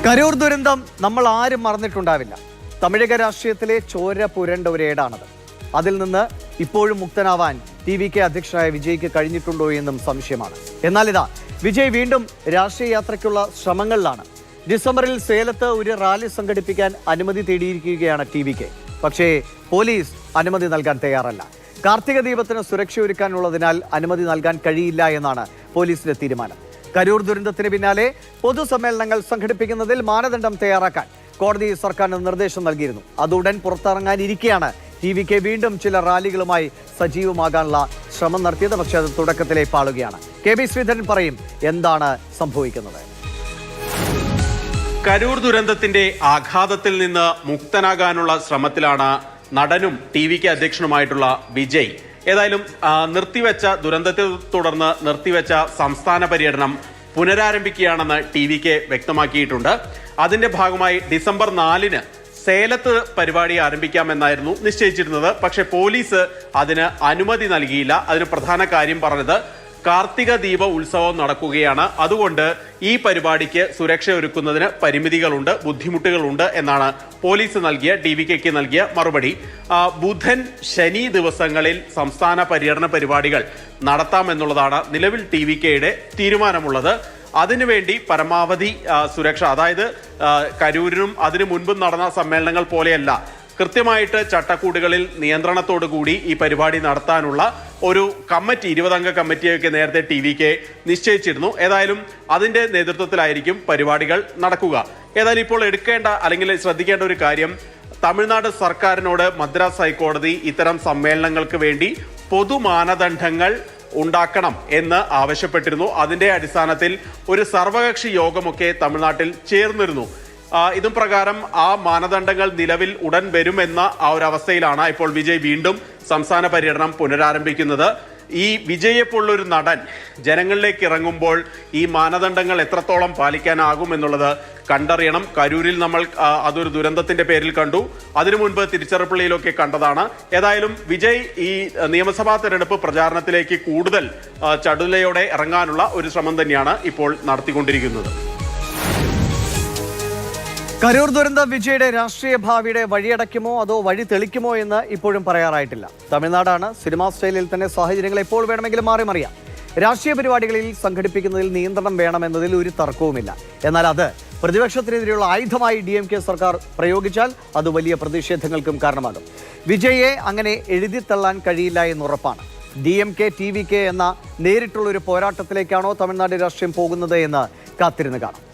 കരൂർ ദുരന്തം നമ്മൾ ആരും മറന്നിട്ടുണ്ടാവില്ല. തമിഴക രാഷ്ട്രീയത്തിലെ ചോര പുരണ്ട ഒരേടാണത്. അതിൽ നിന്ന് ഇപ്പോഴും മുക്തനാവാൻ TVK അധ്യക്ഷനായ വിജയ്ക്ക് കഴിഞ്ഞിട്ടുണ്ടോ എന്നും സംശയമാണ്. എന്നാൽ ഇതാ വിജയ് വീണ്ടും രാഷ്ട്രീയ യാത്രയ്ക്കുള്ള ശ്രമങ്ങളിലാണ്. ഡിസംബറിൽ സേലത്ത് ഒരു റാലി സംഘടിപ്പിക്കാൻ അനുമതി തേടിയിരിക്കുകയാണ് TVK. പക്ഷേ പോലീസ് അനുമതി നൽകാൻ തയ്യാറല്ല. കാർത്തിക ദീപത്തിന് സുരക്ഷയൊരുക്കാനുള്ളതിനാൽ അനുമതി നൽകാൻ കഴിയില്ല എന്നാണ് പോലീസിന്റെ തീരുമാനം. കരൂർ ദുരന്തത്തിന് പിന്നാലെ പൊതുസമ്മേളനങ്ങൾ സംഘടിപ്പിക്കുന്നതിൽ മാനദണ്ഡം തയ്യാറാക്കാൻ കോടതി സർക്കാരിന് നിർദ്ദേശം നൽകിയിരുന്നു. അതുടൻ പുറത്തിറങ്ങാനിരിക്കെയാണ് TVK വീണ്ടും ചില റാലികളുമായി സജീവമാകാനുള്ള ശ്രമം നടത്തിയത്. പക്ഷേ അത് തുടക്കത്തിലെ പാളുകയാണ്. KB ശ്രീധരൻ പറയും എന്താണ് സംഭവിക്കുന്നത്. കരൂർ ദുരന്തത്തിന്റെ ആഘാതത്തിൽ നിന്ന് മുക്തനാകാനുള്ള ശ്രമത്തിലാണ് നടനും TVK അധ്യക്ഷനുമായിട്ടുള്ള വിജയ്. ഏതായാലും നിർത്തിവെച്ച ദുരന്തത്തെ തുടർന്ന് നിർത്തിവെച്ച സംസ്ഥാന പര്യടനം പുനരാരംഭിക്കുകയാണെന്ന് TVK വ്യക്തമാക്കിയിട്ടുണ്ട്. അതിന്റെ ഭാഗമായി ഡിസംബർ 4-ന് സേലത്ത് പരിപാടി ആരംഭിക്കാമെന്നായിരുന്നു നിശ്ചയിച്ചിരുന്നത്. പക്ഷേ പോലീസ് അതിന് അനുമതി നൽകിയില്ല. അതിന് പ്രധാന കാര്യം പറഞ്ഞത് കാർത്തിക ദീപ ഉത്സവം നടക്കുകയാണ്, അതുകൊണ്ട് ഈ പരിപാടിക്ക് സുരക്ഷ ഒരുക്കുന്നതിന് പരിമിതികളുണ്ട്, ബുദ്ധിമുട്ടുകളുണ്ട് എന്നാണ് പോലീസ് TVKക്ക് നൽകിയ മറുപടി. ബുധൻ ശനി ദിവസങ്ങളിൽ സംസ്ഥാന പര്യടന പരിപാടികൾ നടത്താമെന്നുള്ളതാണ് നിലവിൽ TVKയുടെ തീരുമാനമുള്ളത്. അതിനുവേണ്ടി പരമാവധി സുരക്ഷ, അതായത് കരൂരിനും അതിനു മുൻപും നടന്ന സമ്മേളനങ്ങൾ പോലെയല്ല, കൃത്യമായിട്ട് ചട്ടക്കൂടുകളിൽ നിയന്ത്രണത്തോടുകൂടി ഈ പരിപാടി നടത്താനുള്ള ഒരു കമ്മിറ്റി, 20-അംഗ കമ്മിറ്റിയൊക്കെ നേരത്തെ TVK നിശ്ചയിച്ചിരുന്നു. ഏതായാലും അതിന്റെ നേതൃത്വത്തിലായിരിക്കും പരിപാടികൾ നടക്കുക. ഏതായാലും ഇപ്പോൾ എടുക്കേണ്ട അല്ലെങ്കിൽ ശ്രദ്ധിക്കേണ്ട ഒരു കാര്യം, തമിഴ്നാട് സർക്കാരിനോട് മദ്രാസ് ഹൈക്കോടതി ഇത്തരം സമ്മേളനങ്ങൾക്ക് വേണ്ടി പൊതുമാനദണ്ഡങ്ങൾ ഉണ്ടാക്കണം എന്ന് ആവശ്യപ്പെട്ടിരുന്നു. അതിന്റെ അടിസ്ഥാനത്തിൽ ഒരു സർവകക്ഷി യോഗമൊക്കെ തമിഴ്നാട്ടിൽ ചേർന്നിരുന്നു. ഇതും പ്രകാരം ആ മാനദണ്ഡങ്ങൾ നിലവിൽ ഉടൻ വരുമെന്ന ആ ഒരു അവസ്ഥയിലാണ് ഇപ്പോൾ വിജയ് വീണ്ടും സംസ്ഥാന പര്യടനം പുനരാരംഭിക്കുന്നത്. ഈ വിജയെപ്പോലുള്ളൊരു നടൻ ജനങ്ങളിലേക്ക് ഇറങ്ങുമ്പോൾ ഈ മാനദണ്ഡങ്ങൾ എത്രത്തോളം പാലിക്കാനാകും എന്നുള്ളത് കണ്ടറിയണം. കരൂരിൽ നമ്മൾ അതൊരു ദുരന്തത്തിന്റെ പേരിൽ കണ്ടു, അതിനു മുൻപ് തിരുച്ചിറപ്പള്ളിയിലൊക്കെ കണ്ടതാണ്. ഏതായാലും വിജയ് ഈ നിയമസഭാ തെരഞ്ഞെടുപ്പ് പ്രചാരണത്തിലേക്ക് കൂടുതൽ ചടുലയോടെ ഇറങ്ങാനുള്ള ഒരു ശ്രമം തന്നെയാണ് ഇപ്പോൾ നടത്തിക്കൊണ്ടിരിക്കുന്നത്. കരൂർ ദുരന്തം വിജയുടെ രാഷ്ട്രീയ ഭാവിയുടെ വഴിയടയ്ക്കുമോ അതോ വഴി തെളിക്കുമോ എന്ന് ഇപ്പോഴും പറയാറായിട്ടില്ല. തമിഴ്നാടാണ്. സിനിമാ സ്റ്റൈലിൽ തന്നെ സാഹചര്യങ്ങൾ എപ്പോൾ വേണമെങ്കിലും മാറിമറിയാം. രാഷ്ട്രീയ പരിപാടികളിൽ സംഘടിപ്പിക്കുന്നതിൽ നിയന്ത്രണം വേണമെന്നതിൽ ഒരു തർക്കവുമില്ല. എന്നാൽ അത് പ്രതിപക്ഷത്തിനെതിരെയുള്ള ആയുധമായി DMK സർക്കാർ പ്രയോഗിച്ചാൽ അത് വലിയ പ്രതിഷേധങ്ങൾക്കും കാരണമാകും. വിജയെ അങ്ങനെ എഴുതിത്തള്ളാൻ കഴിയില്ല എന്നുറപ്പാണ്. DMK TVK എന്ന നേരിട്ടുള്ളൊരു പോരാട്ടത്തിലേക്കാണോ തമിഴ്നാട് രാഷ്ട്രീയം പോകുന്നത് എന്ന് കാത്തിരുന്ന് കാണാം.